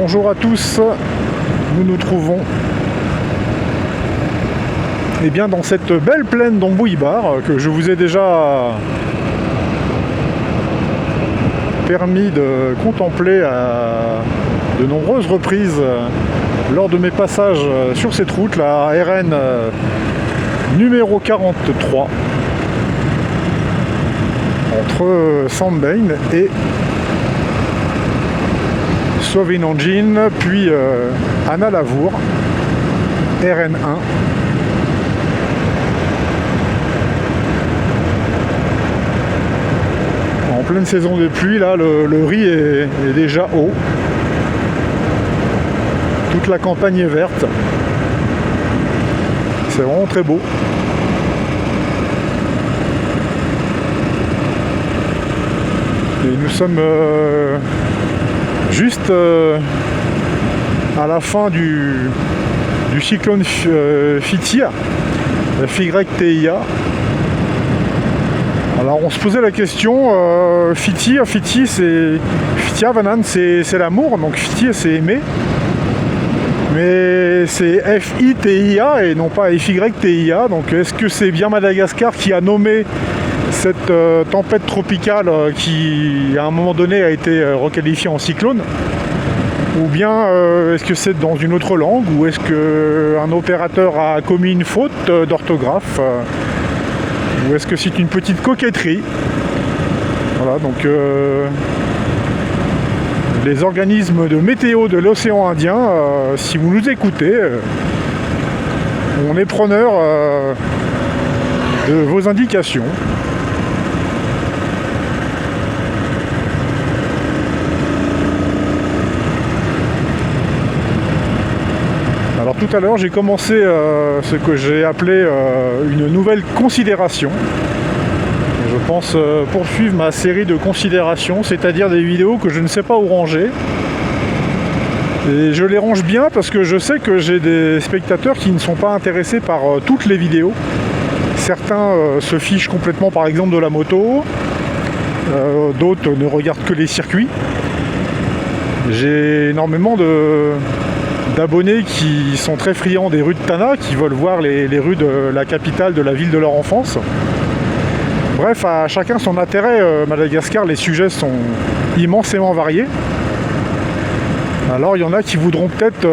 Bonjour à tous, nous nous trouvons bien dans cette belle plaine d'Ambouïbar que je vous ai déjà permis de contempler à de nombreuses reprises lors de mes passages sur cette route, la RN numéro 43 entre Sandbein et Sauvinongine, puis Anna-Lavour, RN1. En pleine saison de pluie, là, le riz est déjà haut. Toute la campagne est verte. C'est vraiment très beau. Et nous sommes juste à la fin du cyclone Fitia, FYTIA. Alors on se posait la question, Fitia Vanan, c'est l'amour, donc Fitia c'est aimer. Mais c'est FITIA et non pas FYTIA, donc est-ce que c'est bien Madagascar qui a nommé cette tempête tropicale qui à un moment donné a été requalifiée en cyclone, ou bien est-ce que c'est dans une autre langue, ou est-ce qu'un opérateur a commis une faute d'orthographe, ou est-ce que c'est une petite coquetterie. Voilà, donc les organismes de météo de l'océan Indien, si vous nous écoutez, on est preneur de vos indications. Alors tout à l'heure j'ai commencé ce que j'ai appelé une nouvelle considération. Je pense poursuivre ma série de considérations, c'est-à-dire des vidéos que je ne sais pas où ranger. Et je les range bien parce que je sais que j'ai des spectateurs qui ne sont pas intéressés par toutes les vidéos. Certains se fichent complètement par exemple de la moto, d'autres ne regardent que les circuits. J'ai énormément d'abonnés qui sont très friands des rues de Tana, qui veulent voir les rues de la capitale de la ville de leur enfance. Bref, à chacun son intérêt. Madagascar, les sujets sont immensément variés. Alors il y en a qui voudront peut-être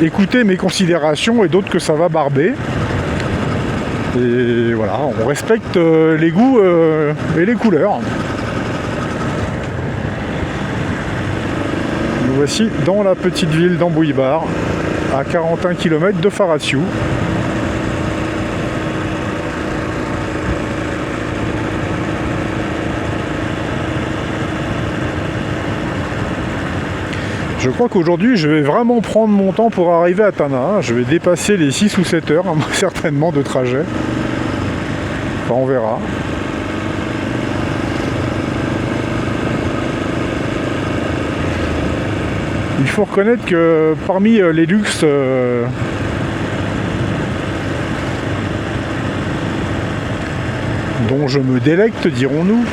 écouter mes considérations et d'autres que ça va barber. Et voilà, on respecte les goûts et les couleurs. Nous voici dans la petite ville d'Ambouïbar, à 41 km de Farassiou. Je crois qu'aujourd'hui, je vais vraiment prendre mon temps pour arriver à Tana. Je vais dépasser les 6 ou 7 heures, certainement, de trajet. Enfin, on verra. Il faut reconnaître que parmi les luxes dont je me délecte, dirons-nous,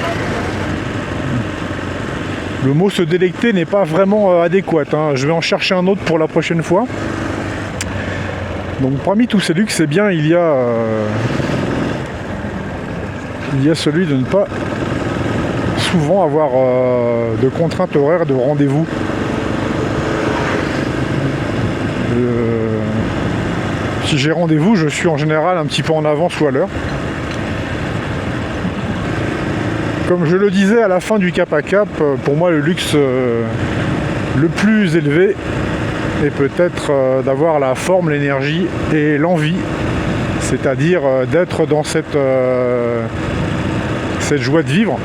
le mot se délecter n'est pas vraiment adéquat, hein. Je vais en chercher un autre pour la prochaine fois. Donc parmi tous ces luxes, eh bien, il y a celui de ne pas souvent avoir de contraintes horaires de rendez-vous. Si j'ai rendez-vous, je suis en général un petit peu en avance ou à l'heure. Comme je le disais à la fin du Cap à Cap, pour moi le luxe le plus élevé est peut-être d'avoir la forme, l'énergie et l'envie, c'est-à-dire d'être dans cette joie de vivre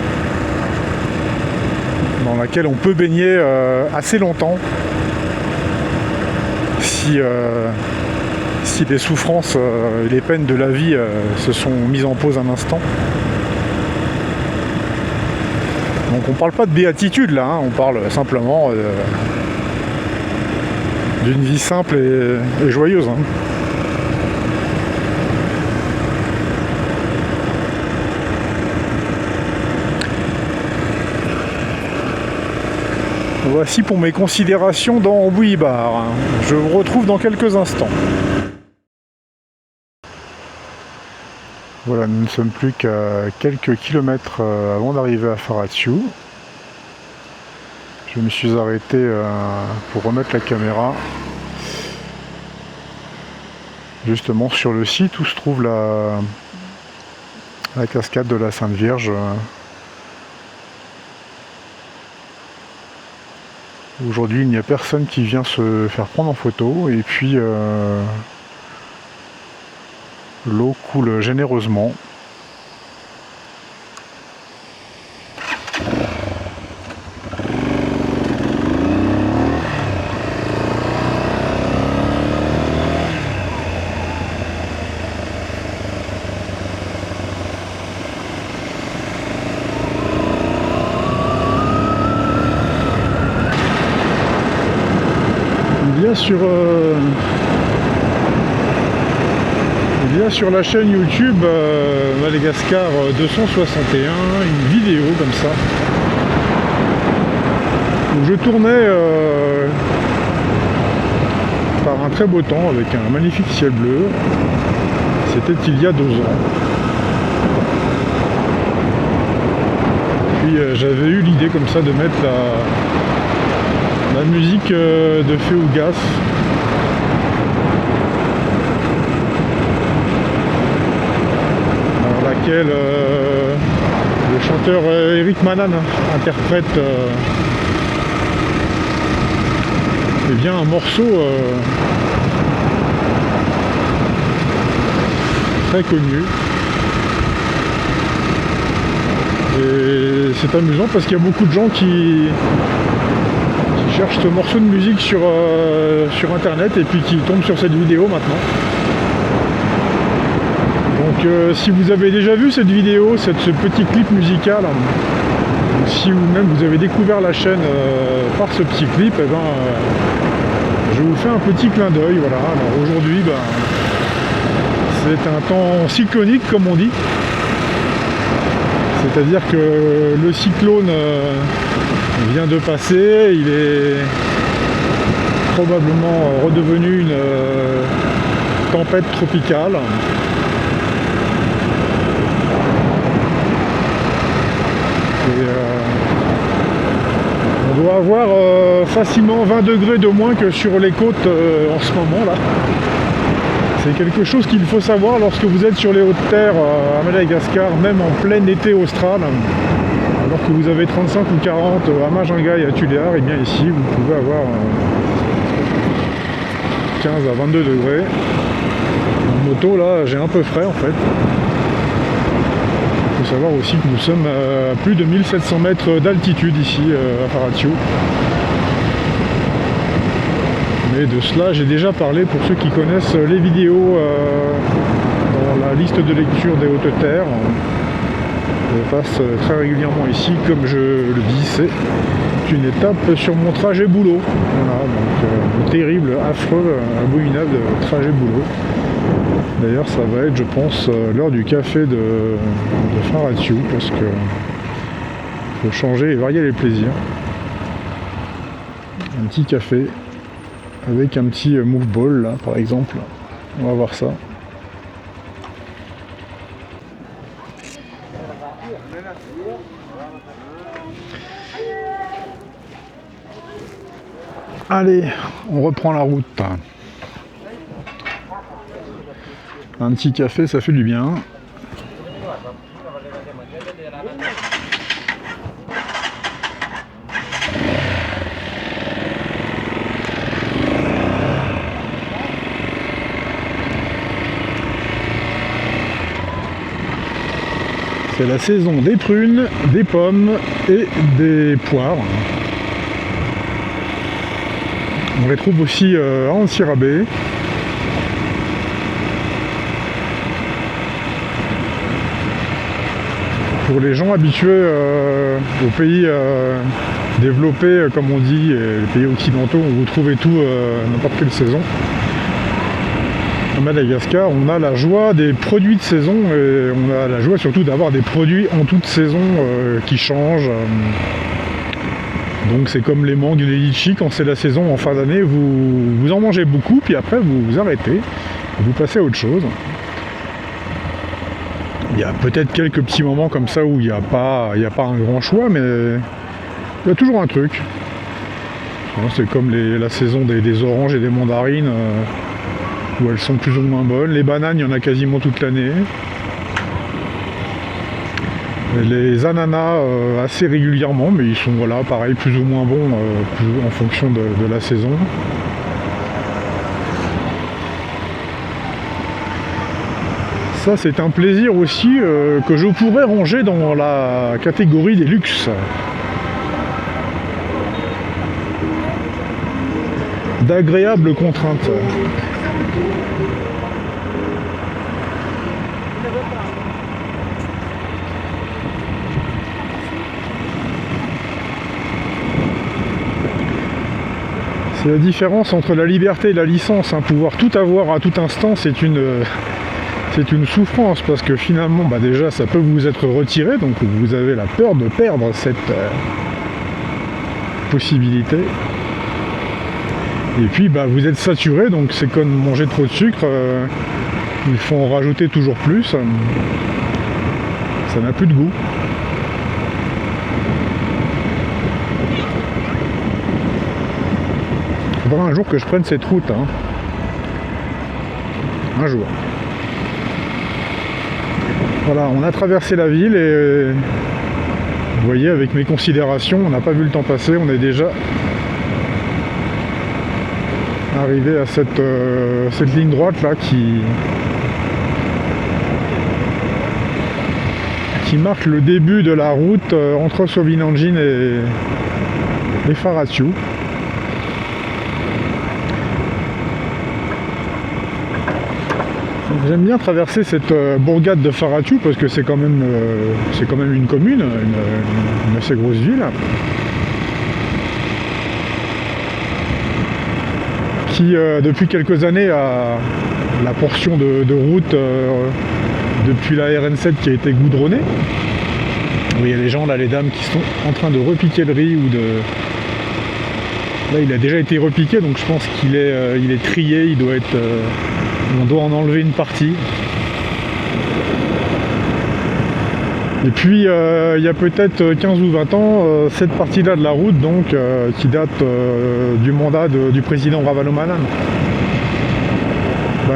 dans laquelle on peut baigner assez longtemps si les souffrances et les peines de la vie se sont mises en pause un instant. Donc on parle pas de béatitude là, hein, on parle simplement d'une vie simple et joyeuse. Hein. Voici pour mes considérations dans Bouilly-Bar. Je vous retrouve dans quelques instants. Voilà, nous ne sommes plus qu'à quelques kilomètres avant d'arriver à Farathiou. Je me suis arrêté pour remettre la caméra justement sur le site où se trouve la cascade de la Sainte Vierge. Aujourd'hui, il n'y a personne qui vient se faire prendre en photo et puis l'eau coule généreusement. Il y a sur la chaîne YouTube Madagascar 261 une vidéo comme ça où je tournais par un très beau temps avec un magnifique ciel bleu. C'était il y a 2 ans. Puis j'avais eu l'idée comme ça de mettre la musique de Féougas, dans laquelle le chanteur Eric Manan interprète eh bien, un morceau très connu. Et c'est amusant parce qu'il y a beaucoup de gens qui cherchent ce morceau de musique sur internet et puis qui tombent sur cette vidéo maintenant. Donc si vous avez déjà vu cette vidéo, ce petit clip musical, si vous-même vous avez découvert la chaîne par ce petit clip, eh ben, je vous fais un petit clin d'œil. Voilà. Alors aujourd'hui, c'est un temps cyclonique comme on dit. C'est-à-dire que le cyclone vient de passer, il est probablement redevenu une tempête tropicale. Et on doit avoir facilement 20 degrés de moins que sur les côtes en ce moment là. C'est quelque chose qu'il faut savoir lorsque vous êtes sur les hautes terres à Madagascar, même en plein été austral. Alors que vous avez 35 ou 40 à Majunga et à Tuléar, et bien ici vous pouvez avoir 15 à 22 degrés. En moto là j'ai un peu frais en fait. Il faut savoir aussi que nous sommes à plus de 1700 mètres d'altitude ici à Farathiou. Mais de cela j'ai déjà parlé pour ceux qui connaissent les vidéos dans la liste de lecture des hautes terres. Je passe très régulièrement ici, comme je le dis, c'est une étape sur mon trajet boulot. Voilà, donc terrible, affreux, abominable trajet boulot. D'ailleurs ça va être, je pense, l'heure du café de Farathiou, parce que faut changer et varier les plaisirs. Un petit café avec un petit move ball là par exemple, on va voir ça. Allez, on reprend la route. Un petit café, ça fait du bien. C'est la saison des prunes, des pommes et des poires. On les trouve aussi à Antsirabe. Pour les gens habitués aux pays développés, comme on dit, les pays occidentaux, où vous trouvez tout n'importe quelle saison. À Madagascar, on a la joie des produits de saison et on a la joie surtout d'avoir des produits en toute saison qui changent. Donc c'est comme les mangues et les litchis, quand c'est la saison en fin d'année, vous en mangez beaucoup, puis après vous arrêtez, vous passez à autre chose. Il y a peut-être quelques petits moments comme ça où il n'y a pas un grand choix, mais il y a toujours un truc. C'est comme la saison des oranges et des mandarines, où elles sont plus ou moins bonnes. Les bananes, il y en a quasiment toute l'année. Les ananas assez régulièrement, mais ils sont voilà, pareil, plus ou moins bons en fonction de la saison. Ça c'est un plaisir aussi que je pourrais ranger dans la catégorie des luxes. D'agréables contraintes. C'est la différence entre la liberté et la licence, hein. Pouvoir tout avoir à tout instant, c'est une souffrance, parce que finalement, déjà, ça peut vous être retiré, donc vous avez la peur de perdre cette possibilité. Et puis, vous êtes saturé, donc c'est comme manger trop de sucre, il faut en rajouter toujours plus, ça n'a plus de goût. Il faudra un jour que je prenne cette route, hein. Un jour. Voilà, on a traversé la ville et vous voyez, avec mes considérations, on n'a pas vu le temps passer, on est déjà arrivé à cette ligne droite là qui marque le début de la route entre Sovinanjin et Faraciu. J'aime bien traverser cette bourgade de Faraciu parce que c'est quand même une commune, une assez grosse ville, qui depuis quelques années a la portion de route depuis la RN7 qui a été goudronnée. Vous voyez les gens là, les dames qui sont en train de repiquer le riz ou de... Là il a déjà été repiqué, donc je pense qu'il est trié, il doit être... on doit en enlever une partie. Et puis il y a peut-être 15 ou 20 ans, cette partie-là de la route donc qui date du mandat du président Ravalomanana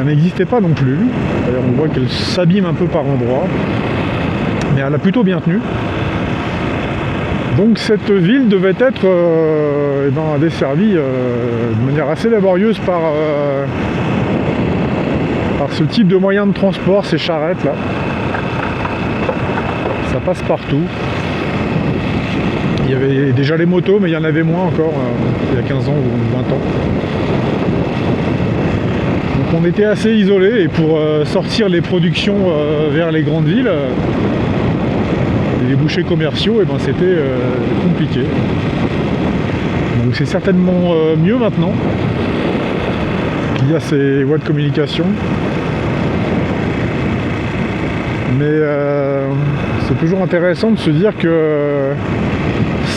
n'existait pas non plus. D'ailleurs on voit qu'elle s'abîme un peu par endroits, mais elle a plutôt bien tenu. Donc cette ville devait être desservie de manière assez laborieuse par ce type de moyen de transport, ces charrettes là. Ça passe partout. Il y avait déjà les motos, mais il y en avait moins encore il y a 15 ans ou 20 ans. Donc on était assez isolés, et pour sortir les productions vers les grandes villes, les bouchers commerciaux, c'était compliqué. Donc c'est certainement mieux maintenant qu'il y a ces voies de communication. Mais c'est toujours intéressant de se dire que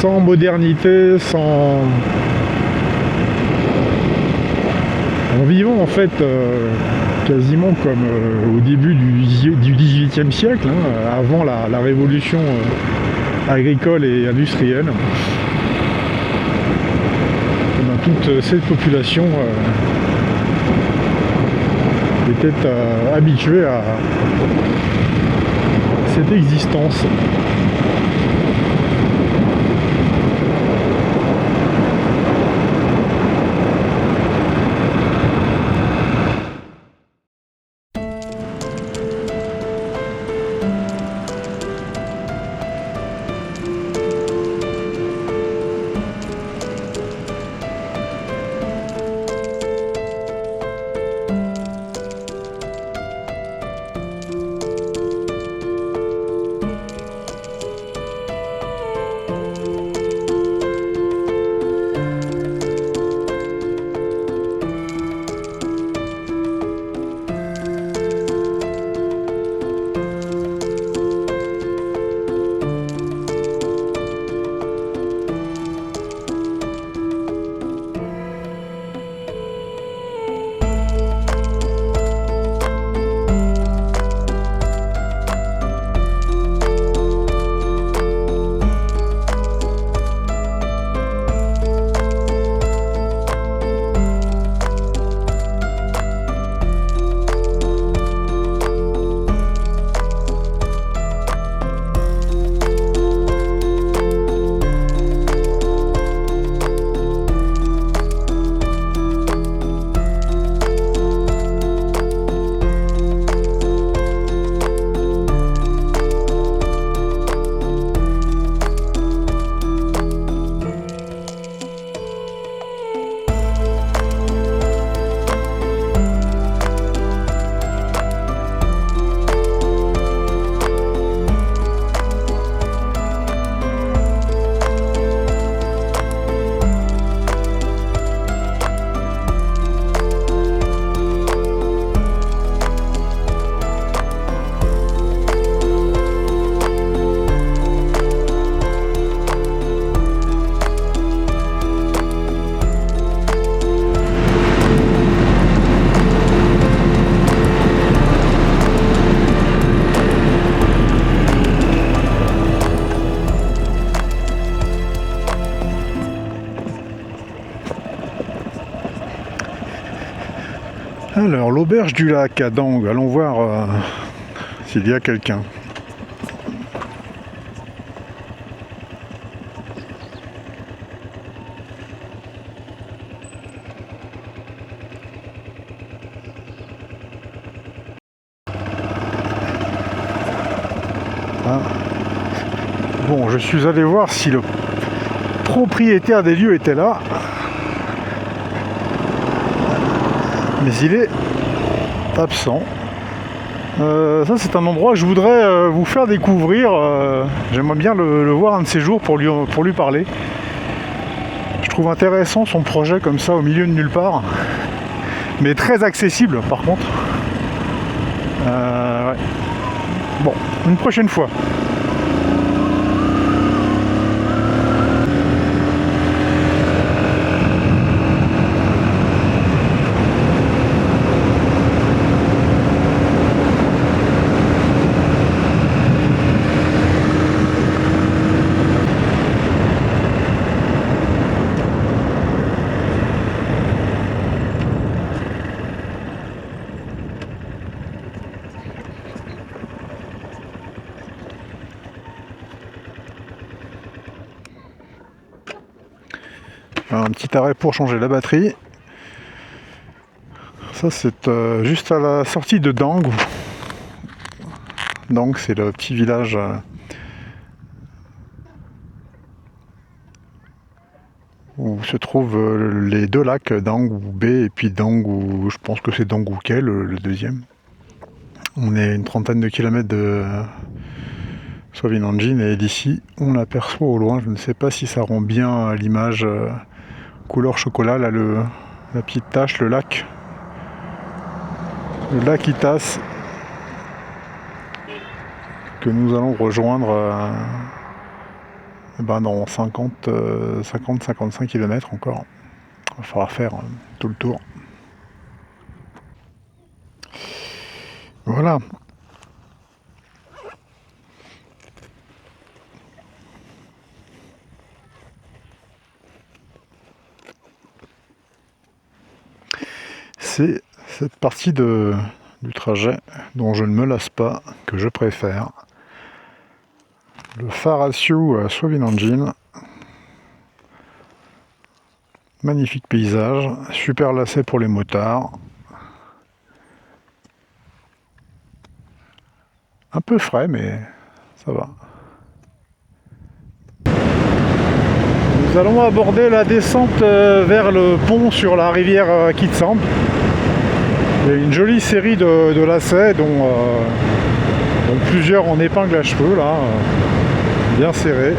sans modernité, en vivant en fait quasiment comme au début du XVIIIe siècle, hein, avant la révolution agricole et industrielle, toute cette population était habituée à cette existence. Alors, l'auberge du lac à Dang, allons voir s'il y a quelqu'un. Ah. Bon, je suis allé voir si le propriétaire des lieux était là. Mais il est absent. Ça c'est un endroit que je voudrais vous faire découvrir. J'aimerais bien le voir un de ces jours pour lui parler. Je trouve intéressant son projet comme ça au milieu de nulle part. Mais très accessible par contre. Ouais. Bon, une prochaine fois. Un petit arrêt pour changer la batterie. Ça c'est juste à la sortie de Dang. Dang c'est le petit village où se trouvent les deux lacs, Dang ou B et puis Dang ou je pense que c'est Dang ou Ké, le deuxième. On est à une trentaine de kilomètres de Swavinanjin et d'ici on aperçoit au loin, je ne sais pas si ça rend bien à l'image couleur chocolat, là la petite tache, le lac Itas que nous allons rejoindre dans 50-55 km encore. Il va falloir faire tout le tour. Voilà. C'est cette partie du trajet dont je ne me lasse pas, que je préfère. Le Pharasio à Swavinanjin. Magnifique paysage, super lacet pour les motards. Un peu frais, mais ça va. Nous allons aborder la descente vers le pont sur la rivière Kitsand. Il y a une jolie série de lacets, dont plusieurs en épingle à cheveux, là, bien serrés.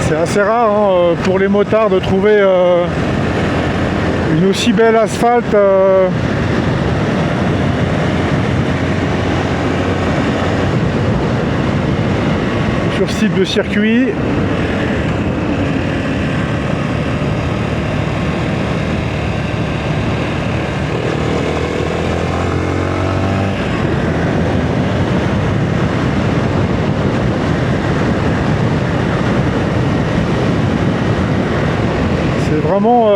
C'est assez rare hein, pour les motards de trouver une aussi belle asphalte sur ce type de circuit. Vraiment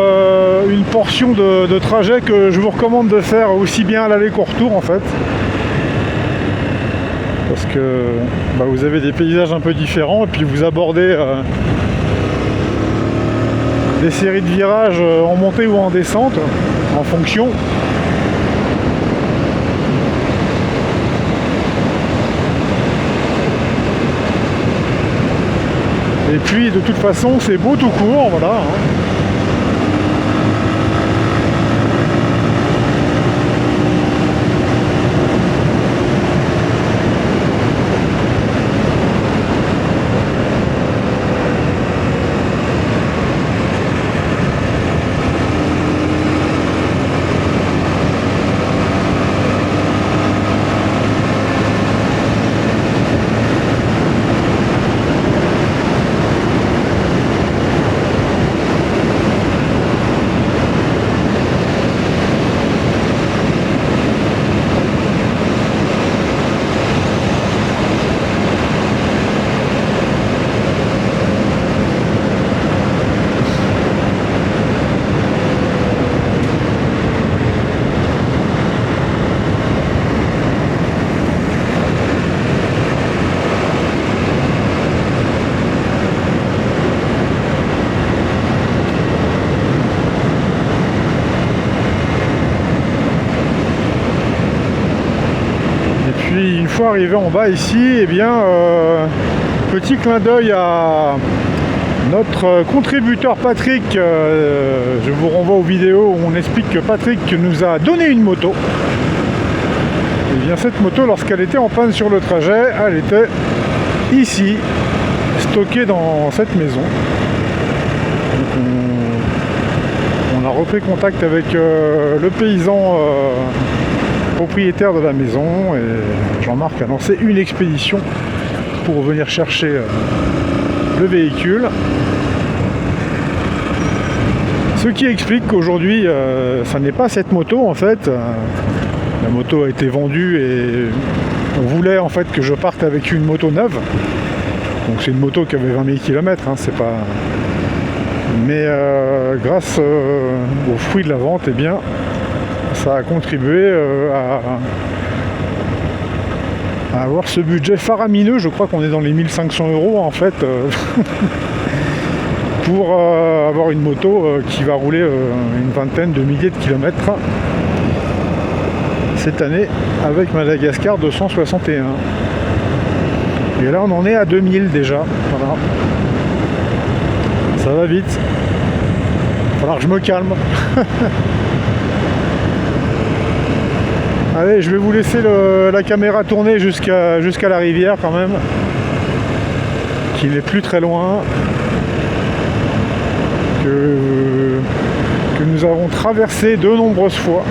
une portion de trajet que je vous recommande de faire aussi bien à l'aller qu'au retour en fait, parce que vous avez des paysages un peu différents et puis vous abordez des séries de virages en montée ou en descente en fonction. Et puis de toute façon c'est beau tout court, voilà hein. puis une fois arrivé en bas ici, eh bien, petit clin d'œil à notre contributeur Patrick. Je vous renvoie aux vidéos où on explique que Patrick nous a donné une moto. Et bien cette moto, lorsqu'elle était en panne sur le trajet, elle était ici, stockée dans cette maison. Donc on a repris contact avec le paysan propriétaire de la maison, et Jean-Marc a lancé une expédition pour venir chercher le véhicule. Ce qui explique qu'aujourd'hui, ça n'est pas cette moto en fait. La moto a été vendue et on voulait en fait que je parte avec une moto neuve. Donc c'est une moto qui avait 20 000 km, hein, c'est pas... Mais grâce aux fruits de la vente, eh bien, ça a contribué à avoir ce budget faramineux. Je crois qu'on est dans les 1500 € en fait, pour avoir une moto qui va rouler une vingtaine de milliers de kilomètres cette année avec Madagascar 261. Et là on en est à 2000 déjà. Voilà. Ça va vite. Il va falloir que je me calme. Allez, je vais vous laisser la caméra tourner jusqu'à la rivière quand même, qui n'est plus très loin, que nous avons traversé de nombreuses fois.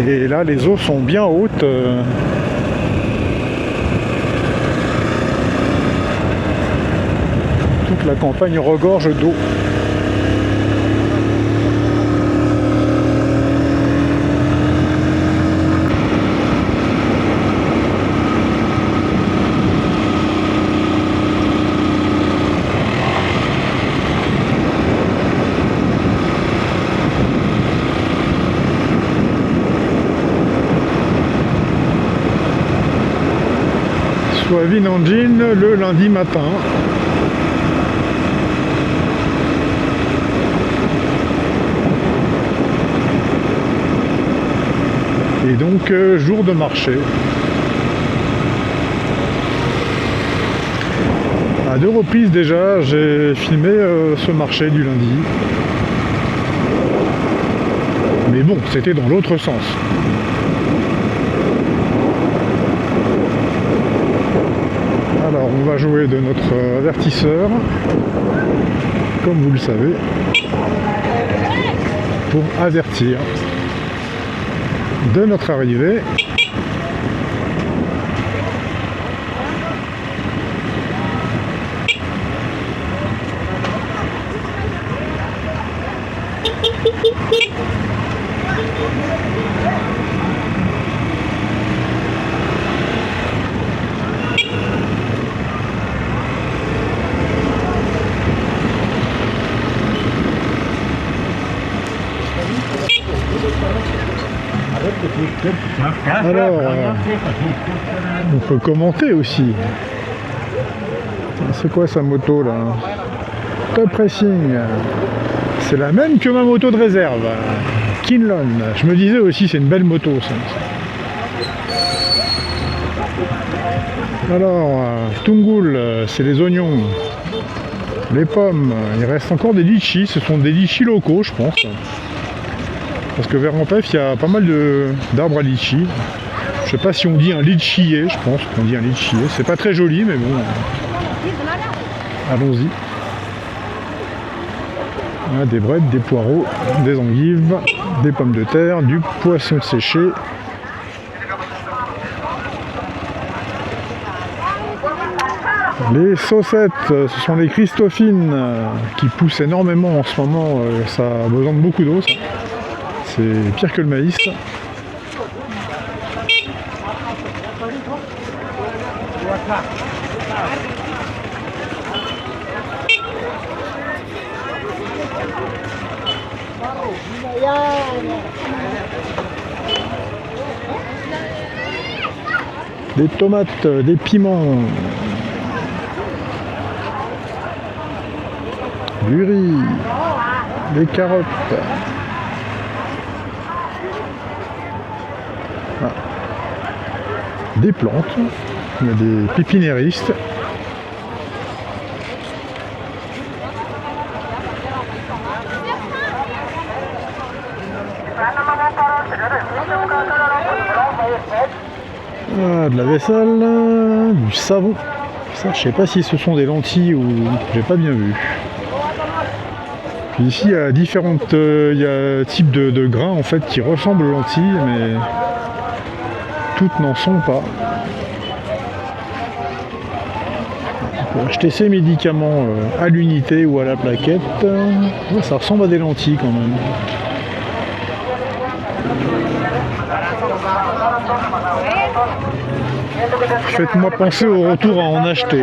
Et là, les eaux sont bien hautes. Toute la campagne regorge d'eau. Soivine Engine le lundi matin. Et donc jour de marché. À 2 reprises déjà, j'ai filmé ce marché du lundi. Mais bon, c'était dans l'autre sens. Alors on va jouer de notre avertisseur, comme vous le savez, pour avertir de notre arrivée. Alors, on peut commenter aussi. C'est quoi sa moto là? Top Racing. C'est la même que ma moto de réserve. Kinlon. Je me disais aussi, c'est une belle moto ça. Alors, Tungoul, c'est les oignons. Les pommes. Il reste encore des litchis. Ce sont des litchis locaux, je pense. Parce que vers Rampef, il y a pas mal d'arbres à litchi. Je sais pas si on dit un litchier, je pense qu'on dit un litchier. C'est pas très joli, mais bon. Allons-y. Des brettes, des poireaux, des endives, des pommes de terre, du poisson séché. Les saucettes, ce sont les Christophines qui poussent énormément en ce moment. Ça a besoin de beaucoup d'eau. C'est pire que le maïs. Des tomates, des piments, du riz, des carottes. des plantes, il y a des pépiniéristes. Ah, de la vaisselle, du savon. Ça, je sais pas si ce sont des lentilles ou j'ai pas bien vu. Puis ici, il y a différentes, il y a types de grains en fait qui ressemblent aux lentilles, mais toutes n'en sont pas. On peut acheter ces médicaments à l'unité ou à la plaquette. Ouais, ça ressemble à des lentilles quand même. Faites-moi penser au retour à en acheter.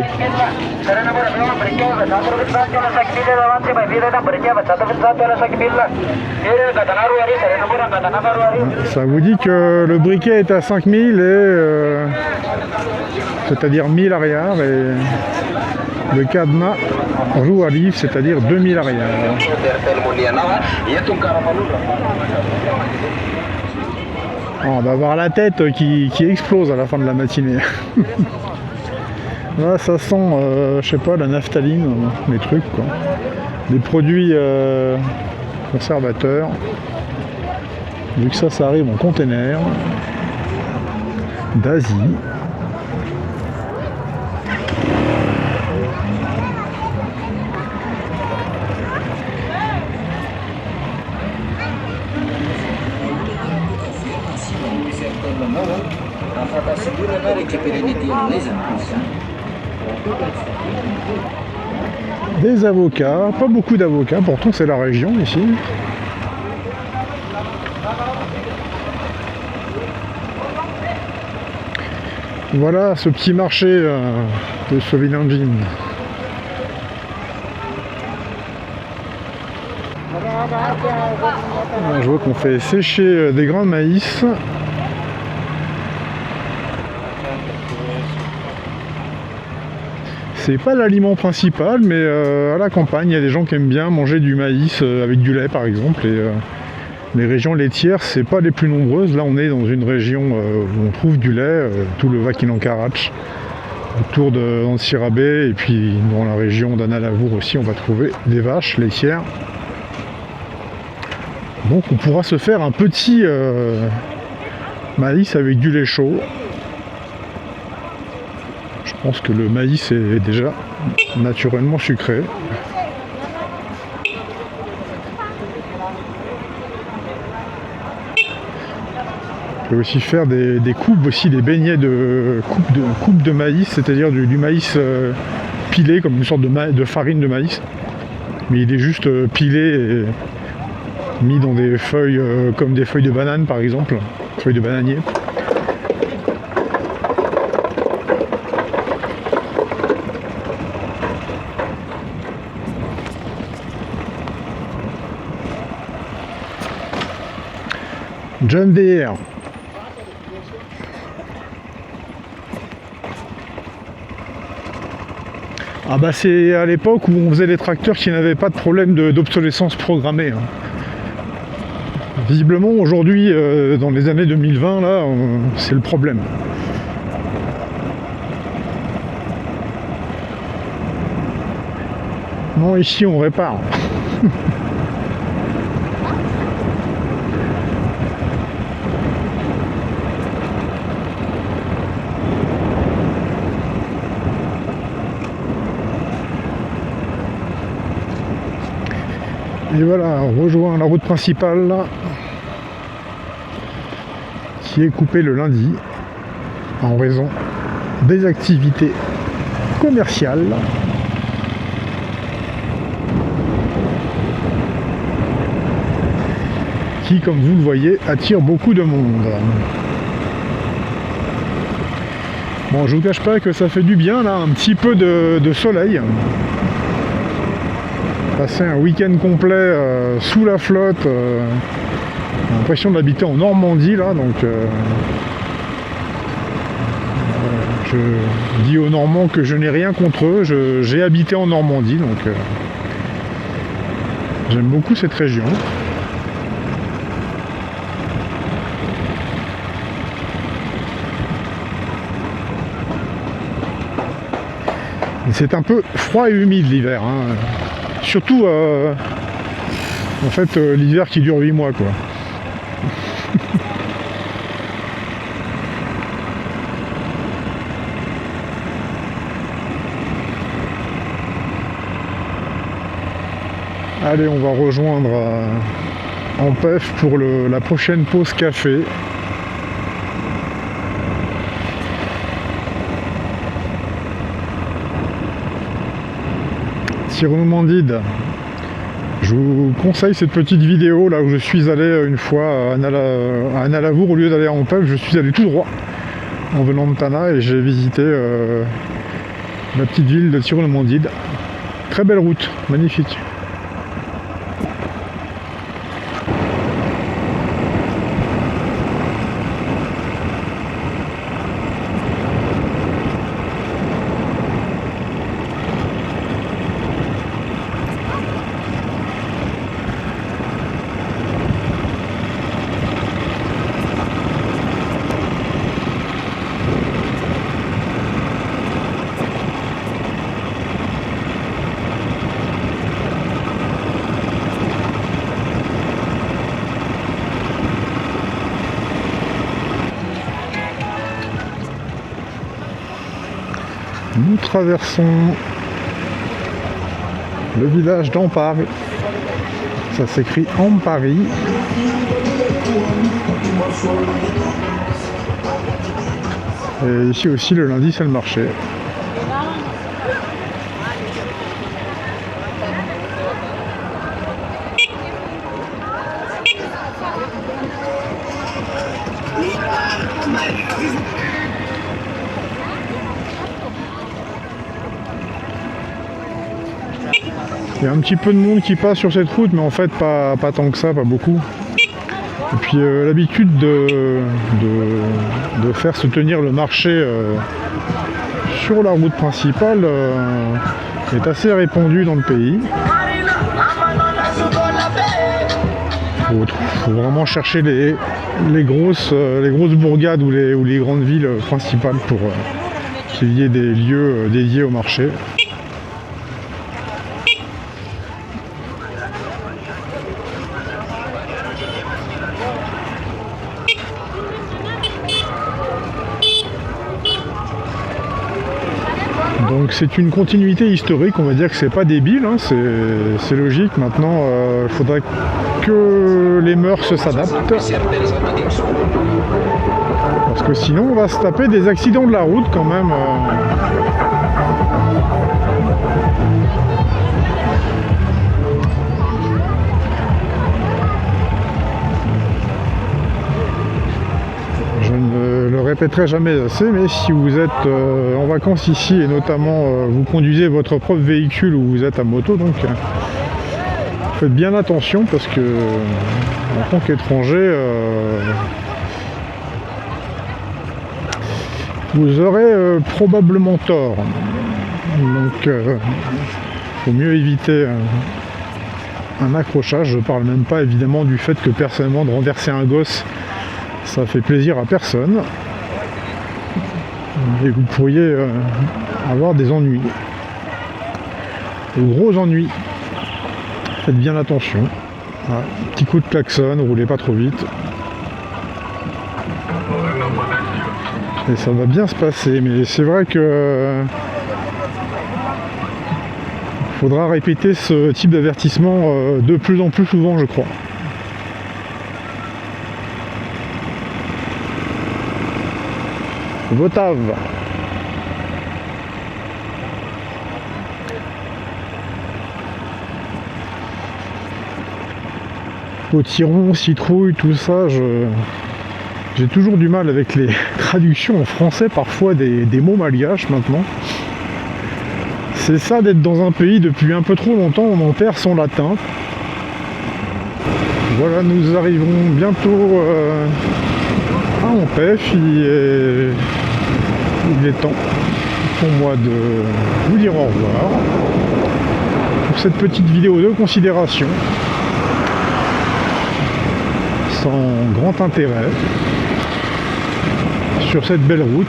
Ça vous dit que le briquet est à 5000 et c'est-à-dire 1000 arrière, et le cadenas roue à livre, c'est-à-dire 2000 arrière. On va avoir la tête qui explose à la fin de la matinée. Là, ça sent, je sais pas, la naphtaline, les trucs, quoi. Des produits conservateurs. Vu que ça arrive en container d'Asie. Des avocats, pas beaucoup d'avocats, pourtant c'est la région ici. Voilà ce petit marché de Sovilanjin. Je vois qu'on fait sécher des grains de maïs. C'est pas l'aliment principal, mais à la campagne, il y a des gens qui aiment bien manger du maïs avec du lait par exemple. Et les régions laitières, c'est pas les plus nombreuses. Là, on est dans une région où on trouve du lait, tout le Vakinang Karach, autour d'Ansirabé, et puis dans la région d'Annalavour aussi, on va trouver des vaches laitières. Donc, on pourra se faire un petit maïs avec du lait chaud. Je pense que le maïs est déjà naturellement sucré. On peut aussi faire des coupes, aussi des beignets de coupe de maïs, c'est-à-dire du maïs pilé comme une sorte de farine de maïs. Mais il est juste pilé et mis dans des feuilles comme des feuilles de banane par exemple, feuilles de bananier. John Deere. Ah bah c'est à l'époque où on faisait des tracteurs qui n'avaient pas de problème d'obsolescence programmée. Visiblement aujourd'hui, dans les années 2020, là, c'est le problème. Non, ici on répare. Et voilà, on rejoint la route principale là, qui est coupée le lundi en raison des activités commerciales. Qui, comme vous le voyez, attire beaucoup de monde. Bon, je vous cache pas que ça fait du bien là, un petit peu de soleil. Passer un week-end complet sous la flotte, j'ai l'impression d'habiter en Normandie là, donc je dis aux Normands que je n'ai rien contre eux, j'ai habité en Normandie, donc j'aime beaucoup cette région. C'est un peu froid et humide l'hiver, hein. Surtout en fait l'hiver qui dure 8 mois quoi. Allez, on va rejoindre Ampef pour la prochaine pause café. Thierry-Mandide, je vous conseille cette petite vidéo là où je suis allé une fois à Nalavour. Au lieu d'aller à Ampef, je suis allé tout droit en venant de Tana et j'ai visité la petite ville de Thierry-Mandide. Très belle route, magnifique. Nous traversons le village d'Ampari. Ça s'écrit Ampari. Et ici aussi le lundi c'est le marché. Il y a un petit peu de monde qui passe sur cette route, mais en fait pas tant que ça, pas beaucoup. Et puis l'habitude de faire se tenir le marché sur la route principale est assez répandue dans le pays. Faut vraiment chercher les grosses bourgades ou les grandes villes principales pour qu'il y ait des lieux dédiés au marché. Donc c'est une continuité historique, on va dire que c'est pas débile, hein, c'est logique. Maintenant, il faudrait que les mœurs s'adaptent. Parce que sinon on va se taper des accidents de la route quand même. Je ne le répéterai jamais assez, mais si vous êtes en vacances ici et notamment vous conduisez votre propre véhicule ou vous êtes à moto, donc faites bien attention parce que en tant qu'étranger vous aurez probablement tort. Donc faut mieux éviter un accrochage. Je parle même pas évidemment du fait que personnellement de renverser un gosse ça fait plaisir à personne et vous pourriez avoir des ennuis, de gros ennuis. Faites bien attention. Voilà. Petit coup de klaxon, roulez pas trop vite et ça va bien se passer. Mais c'est vrai que faudra répéter ce type d'avertissement de plus en plus souvent, je crois. Votave. Potiron, citrouille, tout ça, j'ai toujours du mal avec les traductions en français parfois des mots malgaches maintenant. C'est ça d'être dans un pays depuis un peu trop longtemps, on en perd son latin. Voilà, nous arriverons bientôt à Ampef. Il est temps pour moi de vous dire au revoir pour cette petite vidéo de considération sans grand intérêt sur cette belle route.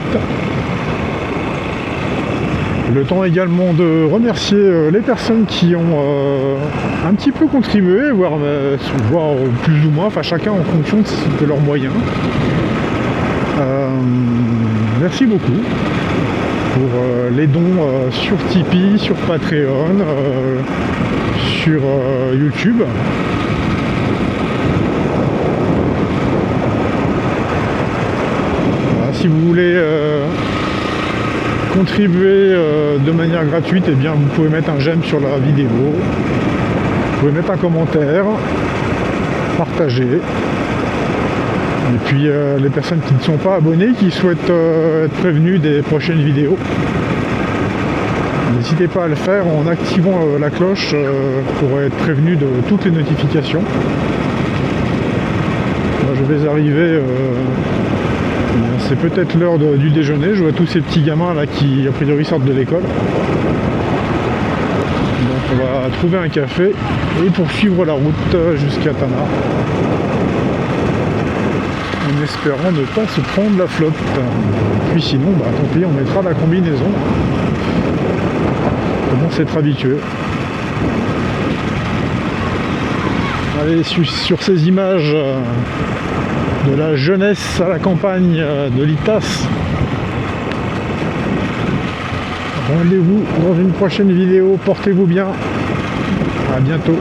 Le temps également de remercier les personnes qui ont un petit peu contribué, voire plus ou moins, enfin chacun en fonction de leurs moyens. Merci beaucoup pour les dons sur Tipeee, sur Patreon, sur YouTube. Voilà, si vous voulez contribuer de manière gratuite, eh bien vous pouvez mettre un j'aime sur la vidéo, vous pouvez mettre un commentaire, partager. Et puis les personnes qui ne sont pas abonnées, qui souhaitent être prévenues des prochaines vidéos, n'hésitez pas à le faire en activant la cloche pour être prévenu de toutes les notifications. Moi, je vais arriver, c'est peut-être l'heure du déjeuner, je vois tous ces petits gamins là qui a priori sortent de l'école. Donc on va trouver un café et poursuivre la route jusqu'à Tana, en espérant ne pas se prendre la flotte. Puis sinon, tant pis, on mettra la combinaison. Comment s'être habitué. Allez, sur ces images de la jeunesse à la campagne de l'ITAS, rendez-vous dans une prochaine vidéo. Portez-vous bien. À bientôt.